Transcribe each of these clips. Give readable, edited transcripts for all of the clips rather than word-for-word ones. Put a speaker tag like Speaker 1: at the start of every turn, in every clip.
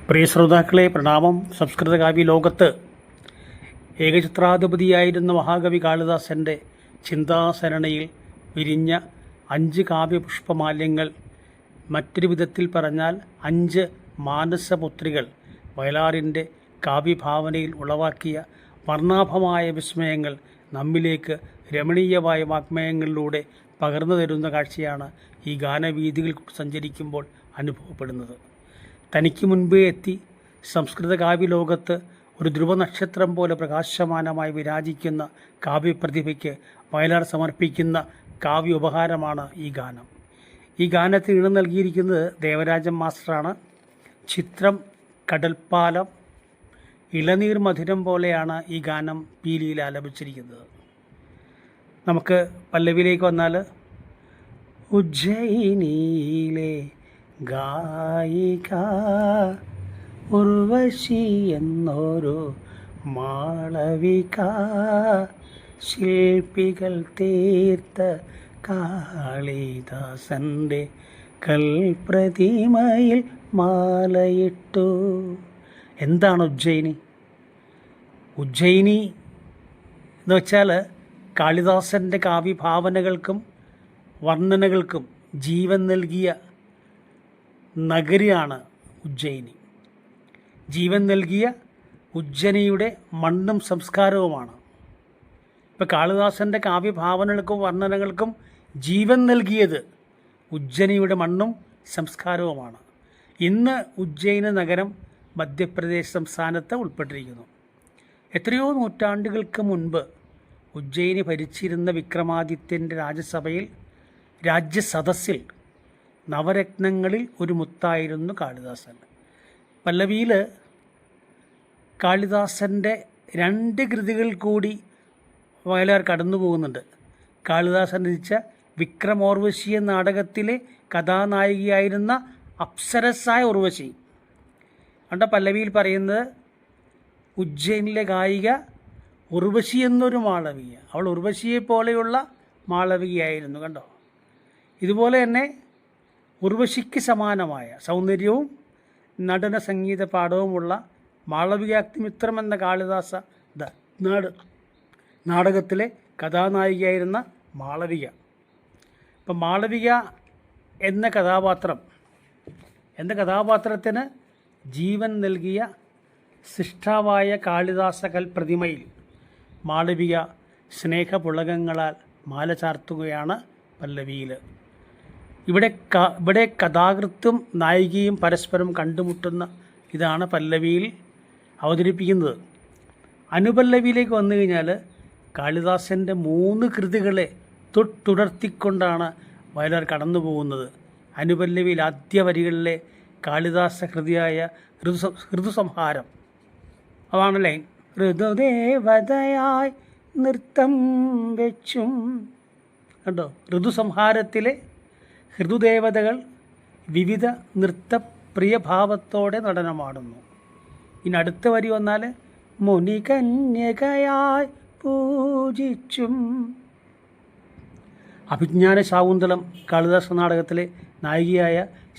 Speaker 1: പ്രിയ ശ്രോതാക്കളെ പ്രണാമം. സംസ്കൃത കാവ്യ ലോകത്ത് ഏകചിത്രാധിപതിയായിരുന്ന മഹാകവി കാളിദാസൻ്റെ ചിന്താസരണിയിൽ വിരിഞ്ഞ 5 കാവ്യപുഷ്പമാല്യങ്ങൾ, മറ്റൊരു വിധത്തിൽ പറഞ്ഞാൽ 5 മാനസപുത്രികൾ വയലാറിൻ്റെ കാവ്യഭാവനയിൽ ഉളവാക്കിയ വർണ്ണാഭമായ വിസ്മയങ്ങൾ നമ്മിലേക്ക് രമണീയമായ വാഗ്മയങ്ങളിലൂടെ പകർന്നു തരുന്ന കാഴ്ചയാണ് ഈ ഗാനവീഥികൾ സഞ്ചരിക്കുമ്പോൾ അനുഭവപ്പെടുന്നത്. തനിക്ക് മുൻപേ എത്തി സംസ്കൃത കാവ്യലോകത്ത് ഒരു ധ്രുവനക്ഷത്രം പോലെ പ്രകാശമാനമായി വിരാജിക്കുന്ന കാവ്യപ്രതിഭയ്ക്ക് വയലാർ സമർപ്പിക്കുന്ന കാവ്യ ഉപഹാരമാണ് ഈ ഗാനം. ഈ ഗാനത്തിന് ഇണം നൽകിയിരിക്കുന്നത് ദേവരാജൻ മാസ്റ്ററാണ്. ചിത്രം കടൽപ്പാലം. ഇളനീർ മധുരം പോലെയാണ് ഈ ഗാനം പീലിയിൽ ആലപിച്ചിരിക്കുന്നത്. നമുക്ക് പല്ലവിയിലേക്ക് വന്നാൽ, ഉജ്ജയിനിയിലെ ഗായിക ഉർവശി എന്നൊരു മാളവിക, ശില്പികൾ തീർത്ത കാളിദാസൻ്റെ കൽപ്രതിമയിൽ മാലയിട്ടു. എന്താണ് ഉജ്ജയിനി? ഉജ്ജയിനി എന്ന് വെച്ചാൽ കാളിദാസൻ്റെ കാവ്യഭാവനകൾക്കും വർണ്ണനകൾക്കും ജീവൻ നൽകിയ നഗരിയാണ് ഉജ്ജയിനി. ജീവൻ നൽകിയ ഉജ്ജയിനിയുടെ മണ്ണും സംസ്കാരവുമാണ്. ഇപ്പോൾ കാളിദാസൻ്റെ കാവ്യഭാവനകൾക്കും വർണ്ണനകൾക്കും ജീവൻ നൽകിയത് ഉജ്ജയിനിയുടെ മണ്ണും സംസ്കാരവുമാണ്. ഇന്ന് ഉജ്ജയിനി നഗരം മധ്യപ്രദേശ് സംസ്ഥാനത്ത് ഉൾപ്പെട്ടിരിക്കുന്നു. എത്രയോ നൂറ്റാണ്ടുകൾക്ക് മുൻപ് ഉജ്ജയിനി ഭരിച്ചിരുന്ന വിക്രമാദിത്യൻ്റെ രാജ്യസദസ്സിൽ നവരത്നങ്ങളിൽ ഒരു മുത്തായിരുന്നു കാളിദാസൻ. പല്ലവിയിൽ കാളിദാസൻ്റെ 2 കൃതികൾ കൂടി വയലാർ കടന്നു പോകുന്നുണ്ട്. കാളിദാസൻ രചിച്ച വിക്രമോർവശി എന്ന നാടകത്തിലെ കഥാനായികയായിരുന്ന അപ്സരസായ ഉർവശി. കണ്ട പല്ലവിയിൽ പറയുന്നത് ഉജ്ജയിനിലെ ഗായിക ഉർവശി എന്നൊരു മാളവിക. അവൾ ഉർവശിയെ പോലെയുള്ള മാളവികയായിരുന്നു. കണ്ടോ? ഇതുപോലെ തന്നെ ഉർവശിക്ക് സമാനമായ സൗന്ദര്യവും നടന സംഗീത പാഠവുമുള്ള മാളവികാഗ്നിമിത്രം എന്ന കാളിദാസ നാടകത്തിലെ കഥാനായികയായിരുന്ന മാളവിക. ഇപ്പം മാളവിക എന്ന കഥാപാത്രത്തിന് ജീവൻ നൽകിയ സൃഷ്ടാവായ കാളിദാസ കൽപ്രതിമയിൽ മാളവിക സ്നേഹപുളകങ്ങളാൽ മാല ചാർത്തുകയാണ് പല്ലവിയിൽ. ഇവിടെ കഥാകൃത്തും നായികയും പരസ്പരം കണ്ടുമുട്ടുന്ന ഇതാണ് പല്ലവിയിൽ അവതരിപ്പിക്കുന്നത്. അനുപല്ലവിയിലേക്ക് വന്നു കഴിഞ്ഞാൽ കാളിദാസൻ്റെ 3 കൃതികളെ തുടർത്തിക്കൊണ്ടാണ് വയലാർ കടന്നു പോകുന്നത്. അനുപല്ലവിയിൽ ആദ്യ വരികളിലെ കാളിദാസ കൃതിയായ ഋതുസംഹാരം, അതാണ് ലൈൻ. ഋതുദേവതയായി നൃത്തം വെച്ചും. കണ്ടോ? ഋതുസംഹാരത്തിലെ ഋതുദേവതകൾ വിവിധ നൃത്തപ്രിയഭാവത്തോടെ നടനമാടുന്നു. ഇനി അടുത്ത വരി വന്നാൽ, മുനികന്യകയായി പൂജിച്ചും. അഭിജ്ഞാന ശാകുന്തളം കാളിദാസ നാടകത്തിലെ നായികയായ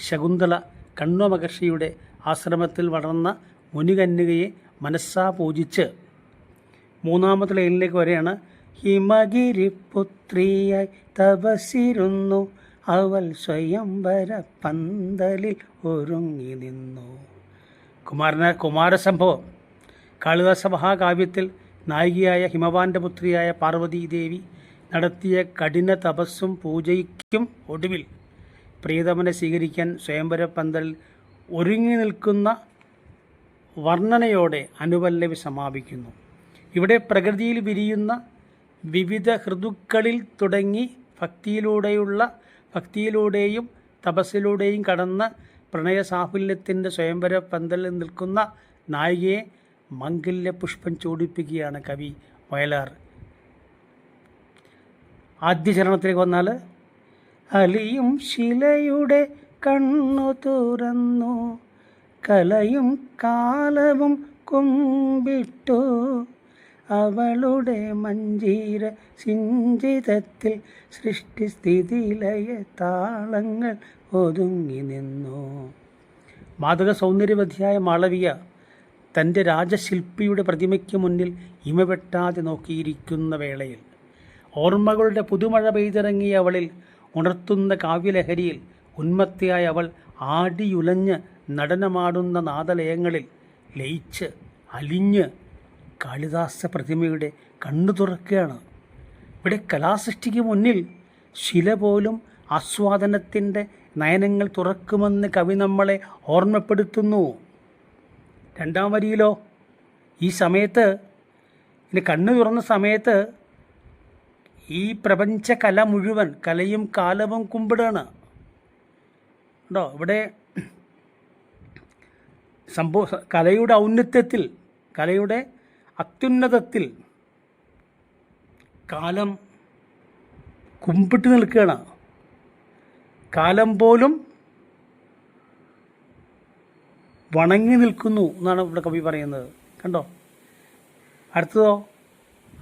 Speaker 1: ശകുന്തള കണ്വമഹർഷിയുടെ ആശ്രമത്തിൽ വളർന്ന മുനികന്യകയെ മനസ്സാ പൂജിച്ച്. 3-ാമത്തെ ലൈനിലേക്ക് വരെയാണ്, ഹിമഗിരിപുത്രിയായി തപസിരുന്നു അവൾ സ്വയംവര പന്തലിൽ ഒരുങ്ങി നിന്നു. കുമാരസംഭവം കാളിദാസ മഹാകാവ്യത്തിൽ നായികയായ ഹിമവാന്റെ പുത്രിയായ പാർവതീദേവി നടത്തിയ കഠിന തപസ്സും പൂജയ്ക്കും ഒടുവിൽ പ്രിയതമനെ സ്വീകരിക്കാൻ സ്വയംവര പന്തലിൽ ഒരുങ്ങി നിൽക്കുന്ന വർണ്ണനയോടെ അനുപല്ലവി സമാപിക്കുന്നു. ഇവിടെ പ്രകൃതിയിൽ വിരിയുന്ന വിവിധ ഋതുക്കളിൽ തുടങ്ങി ഭക്തിയിലൂടെയും തപസ്സിലൂടെയും കടന്ന് പ്രണയസാഫല്യത്തിൻ്റെ സ്വയംവര പന്തലിൽ നിൽക്കുന്ന നായികയെ മംഗല്യ പുഷ്പം ചൂടിപ്പിക്കുകയാണ് കവി വയലാർ. ആദ്യ ചരണത്തിലേക്ക് വന്നാൽ, അലിയും ശിലയുടെ കണ്ണു തുറന്നു കലയും കാലവും കുമ്പിട്ടു അവളുടെ മഞ്ജീര സിഞ്ചിതത്തിൽ സൃഷ്ടിസ്ഥിതിലയ താളങ്ങൾ ഒതുങ്ങി നിന്നു. മാതക സൗന്ദര്യവതിയായ മാളവിക തൻ്റെ രാജശില്പിയുടെ പ്രതിമയ്ക്ക് മുന്നിൽ ഇമവെട്ടാതെ നോക്കിയിരിക്കുന്ന വേളയിൽ ഓർമ്മകളുടെ പുതുമഴ പെയ്തിറങ്ങിയ അവളിൽ ഉണർത്തുന്ന കാവ്യലഹരിയിൽ ഉന്മത്തയായ അവൾ ആടിയുലഞ്ഞ് നടനമാടുന്ന നാദലയങ്ങളിൽ ലയിച്ച് അലിഞ്ഞ് കാളിദാസ പ്രതിമയുടെ കണ്ണു തുറക്കുകയാണ്. ഇവിടെ കലാസൃഷ്ടിക്ക് മുന്നിൽ ശില പോലും ആസ്വാദനത്തിൻ്റെ നയനങ്ങൾ തുറക്കുമെന്ന് കവി നമ്മളെ ഓർമ്മപ്പെടുത്തുന്നു. രണ്ടാം വരിയിലോ ഈ സമയത്ത് ഇനി കണ്ണു തുറന്ന സമയത്ത് ഈ പ്രപഞ്ച കല മുഴുവൻ കലയും കാലവും കുമ്പിടാണ് ഉണ്ടോ. ഇവിടെ കലയുടെ ഔന്നത്യത്തിൽ, കലയുടെ അത്യുന്നതത്തിൽ കാലം കുമ്പിട്ട് നിൽക്കുകയാണ്. കാലം പോലും വണങ്ങി നിൽക്കുന്നു എന്നാണ് ഇവിടെ കവി പറയുന്നത്. കണ്ടോ. അടുത്തതോ,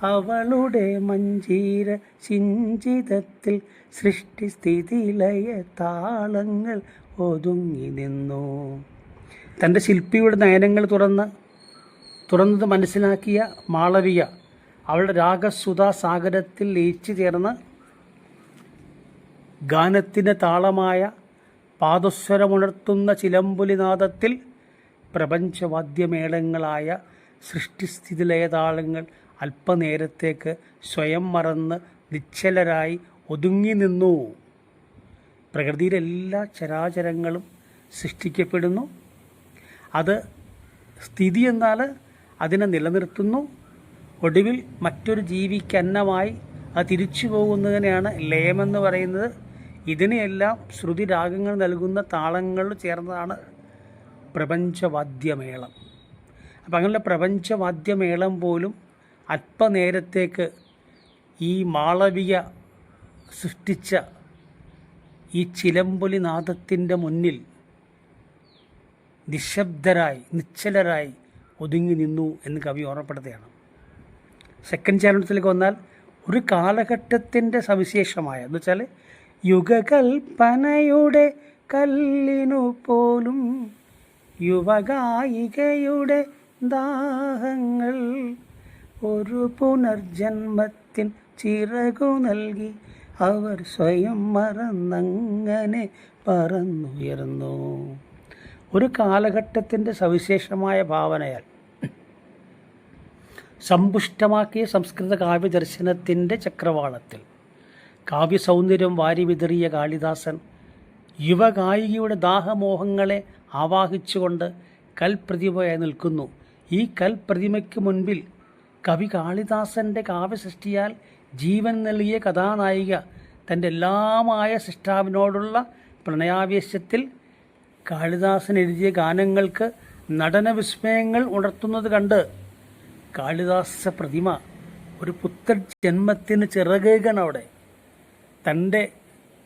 Speaker 1: അവളുടെ മഞ്ജീര സിഞ്ചിതത്തിൽ സൃഷ്ടിസ്ഥിതിലയ താളങ്ങൾ ഒതുങ്ങി നിന്നു. തൻ്റെ ശില്പിയുടെ നയനങ്ങൾ തുറന്നത് മനസ്സിലാക്കിയ മാളവിക അവളുടെ രാഗസുധാ സാഗരത്തിൽ ലയിച്ചു ചേർന്ന് ഗാനത്തിൻ്റെ താളമായ പാദസ്വരമുണർത്തുന്ന ചിലമ്പുലിനാദത്തിൽ പ്രപഞ്ചവാദ്യമേളങ്ങളായ സൃഷ്ടിസ്ഥിതിലയതാളങ്ങൾ അല്പനേരത്തേക്ക് സ്വയം മറന്ന് നിശ്ചലരായി ഒതുങ്ങി നിന്നു. പ്രകൃതിയിലെ എല്ലാ ചരാചരങ്ങളും സൃഷ്ടിക്കപ്പെടുന്നു. അത് സ്ഥിതി എന്നാൽ അതിനെ നിലനിർത്തുന്നു. ഒടുവിൽ മറ്റൊരു ജീവിക്ക് അന്നമായി അത് തിരിച്ചു പോകുന്നതിനെയാണ് ലയമെന്ന് പറയുന്നത്. ഇതിനെയെല്ലാം ശ്രുതി രാഗങ്ങൾ നൽകുന്ന താളങ്ങൾ ചേർന്നതാണ് പ്രപഞ്ചവാദ്യമേളം. അപ്പം അങ്ങനെയുള്ള പ്രപഞ്ചവാദ്യമേളം പോലും അല്പനേരത്തേക്ക് ഈ മാളവിക സൃഷ്ടിച്ച ഈ ചിലമ്പൊലി നാദത്തിൻ്റെ മുന്നിൽ നിശബ്ദരായി നിശ്ചലരായി ഒതുങ്ങി നിന്നു എന്ന് കവി ഓർമ്മപ്പെടുത്തുകയാണ്. സെക്കൻഡ് ചരണത്തിലേക്ക് വന്നാൽ ഒരു കാലഘട്ടത്തിൻ്റെ സവിശേഷമായ എന്ന് വെച്ചാൽ യുഗകൽപ്പനയുടെ കല്ലിനു പോലും യുവഗായികയുടെ ദാഹങ്ങൾ ഒരു പുനർജന്മത്തിൻ ചിറകു നൽകി അവർ സ്വയം മറന്നങ്ങനെ പറന്നുയർന്നു. ഒരു കാലഘട്ടത്തിൻ്റെ സവിശേഷമായ ഭാവനയാൽ സമ്പുഷ്ടമാക്കിയ സംസ്കൃത കാവ്യദർശനത്തിൻ്റെ ചക്രവാളത്തിൽ കാവ്യസൗന്ദര്യം വാരി വിതറിയ കാളിദാസൻ യുവഗായികയുടെ ദാഹമോഹങ്ങളെ ആവാഹിച്ചുകൊണ്ട് കൽപ്രതിമയായി നിൽക്കുന്നു. ഈ കൽപ്രതിമയ്ക്ക് മുൻപിൽ കവി കാളിദാസൻ്റെ കാവ്യസൃഷ്ടിയാൽ ജീവൻ നൽകിയ കഥാനായിക തൻ്റെ എല്ലാമായ സൃഷ്ടാവിനോടുള്ള പ്രണയാവേശത്തിൽ കാളിദാസൻ എഴുതിയ ഗാനങ്ങൾക്ക് നടനവിസ്മയങ്ങൾ ഉണർത്തുന്നത് കണ്ട് കാളിദാസ പ്രതിമ ഒരു പുത്തൻ ജന്മത്തിന് ചിറകേകാണ്. അവിടെ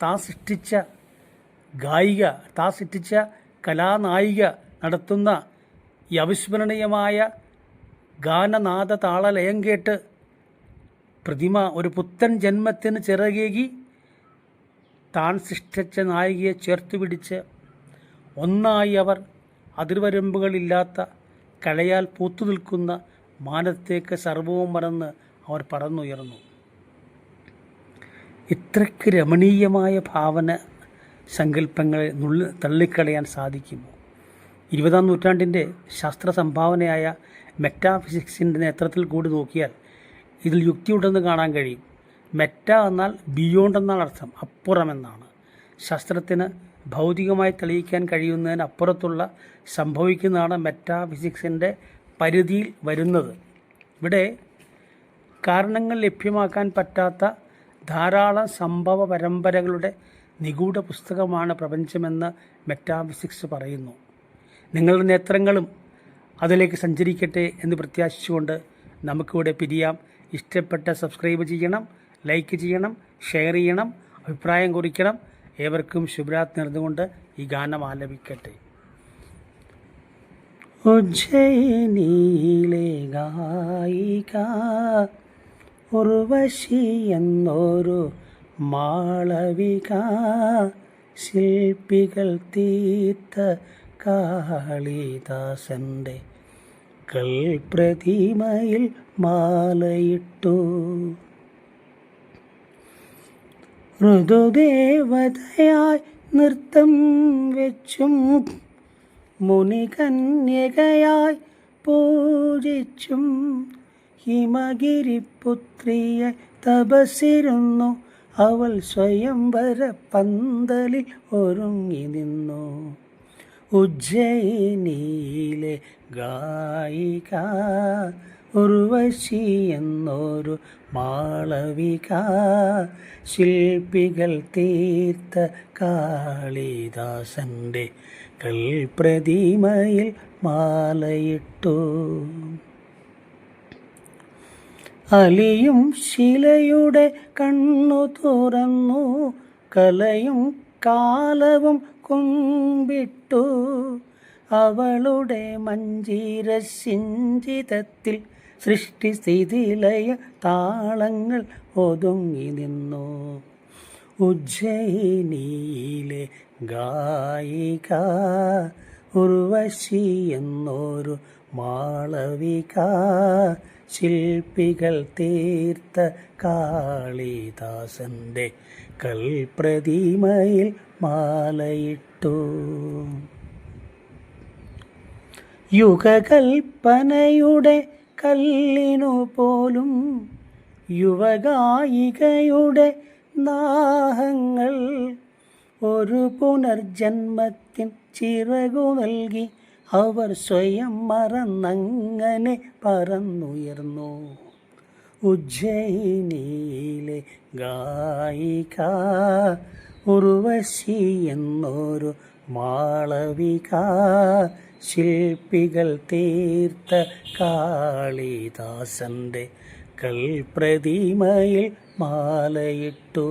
Speaker 1: താൻ സൃഷ്ടിച്ച ഗായിക, താൻ സൃഷ്ടിച്ച കലാനായിക നടത്തുന്ന ഈ അവിസ്മരണീയമായ ഗാനനാദ താളലയം കേട്ട് പ്രതിമ ഒരു പുത്തൻ ജന്മത്തിന് ചിറകേകി താൻ സൃഷ്ടിച്ച നായികയെ ചേർത്ത് പിടിച്ച് ഒന്നായി അവർ അതിർവരമ്പുകളില്ലാത്ത കലയാൽ പൂത്തു നിൽക്കുന്ന മാനത്തേക്ക് സർവവും മറന്ന് അവർ പറന്നുയർന്നു. ഇത്രയ്ക്ക് രമണീയമായ ഭാവന സങ്കല്പങ്ങളെ തള്ളിക്കളയാൻ സാധിക്കുമോ? 20-ാം നൂറ്റാണ്ടിൻ്റെ ശാസ്ത്ര സംഭാവനയായ മെറ്റാഫിസിക്സിൻ്റെ നേതൃത്വത്തിൽ കൂടി നോക്കിയാൽ ഇതിൽ യുക്തിയുണ്ടെന്ന് കാണാൻ കഴിയും. മെറ്റ എന്നാൽ ബിയോണ്ട് എന്നാണ് അർത്ഥം, അപ്പുറമെന്നാണ്. ശാസ്ത്രത്തിന് ഭൗതികമായി തെളിയിക്കാൻ കഴിയുന്നതിന് അപ്പുറത്തുള്ള സംഭവിക്കുന്നതാണ് മെറ്റാഫിസിക്സിൻ്റെ പരിധിയിൽ വരുന്നത്. ഇവിടെ കാരണങ്ങൾ ലഭ്യമാക്കാൻ പറ്റാത്ത ധാരാളം സംഭവ പരമ്പരകളുടെ നിഗൂഢ പുസ്തകമാണ് പ്രപഞ്ചമെന്ന് മെറ്റാഫിസിക്സ് പറയുന്നു. നിങ്ങളുടെ നേത്രങ്ങളും അതിലേക്ക് സഞ്ചരിക്കട്ടെ എന്ന് പ്രത്യാശിച്ചുകൊണ്ട് നമുക്കിവിടെ പിരിയാം. ഇഷ്ടപ്പെട്ട സബ്സ്ക്രൈബ് ചെയ്യണം, ലൈക്ക് ചെയ്യണം, ഷെയർ ചെയ്യണം, അഭിപ്രായം കുറിക്കണം. ഏവർക്കും ശുഭരാത്രി നേർന്നുകൊണ്ട് ഈ ഗാനം ആലപിക്കട്ടെ. ഉജ്ജയിനിയിലെ ഗായിക ഉർവശി എന്നൊരു മാളവിക ശില്പികൾ തീർത്ത കാളിദാസൻ്റെ കൽപ്രതിമയിൽ മാലയിട്ടു. ഋതുദേവതയായി നൃത്തം വെച്ചും മുനികന്യകയായി പൂജിച്ചും ഹിമഗിരിപുത്രിയെ തപസ്സിരുന്നു അവൾ സ്വയംവര പന്തലിൽ ഒരുങ്ങി നിന്നു. ഉജ്ജയിനിയിലെ ഗായിക ഉർവശി എന്നൊരു മാളവിക ശില്പികൾ തീർത്ത കാളിദാസൻ്റെ കൽപ്രതിമയിൽ മാലയിട്ടു. അലിയും ശിലയുടെ കണ്ണു തുറന്നു കലയും കാലവും കുമ്പിട്ടു. അവളുടെ മഞ്ജീരസിഞ്ചിതത്തിൽ സൃഷ്ടിസ്ഥിതിലയ താളങ്ങൾ ഒതുങ്ങി നിന്നു. ഉജ്ജയിനിയിലെ ഗായിക ഉർവശി എന്നൊരു മാളവിക ശില്പികൾ തീർത്ത കാളിദാസൻ്റെ കൽപ്രതിമയിൽ മാലയിട്ടു. യുഗകൽപ്പനയുടെ കല്ലിനു പോലും യുവഗായികയുടെ ദാഹങ്ങൾ ഒരു പുനർജന്മത്തിൻ ചിറകു നൽകി അവർ സ്വയം മറന്നങ്ങനെ പറന്നുയർന്നു. ഉജ്ജയിനിയിലെ ഗായിക ഉർവശി എന്നൊരു മാളവിക ശില്പികൾ തീർത്ത കാളിദാസൻ്റെ കൽപ്രതിമയിൽ മാലയിട്ടു.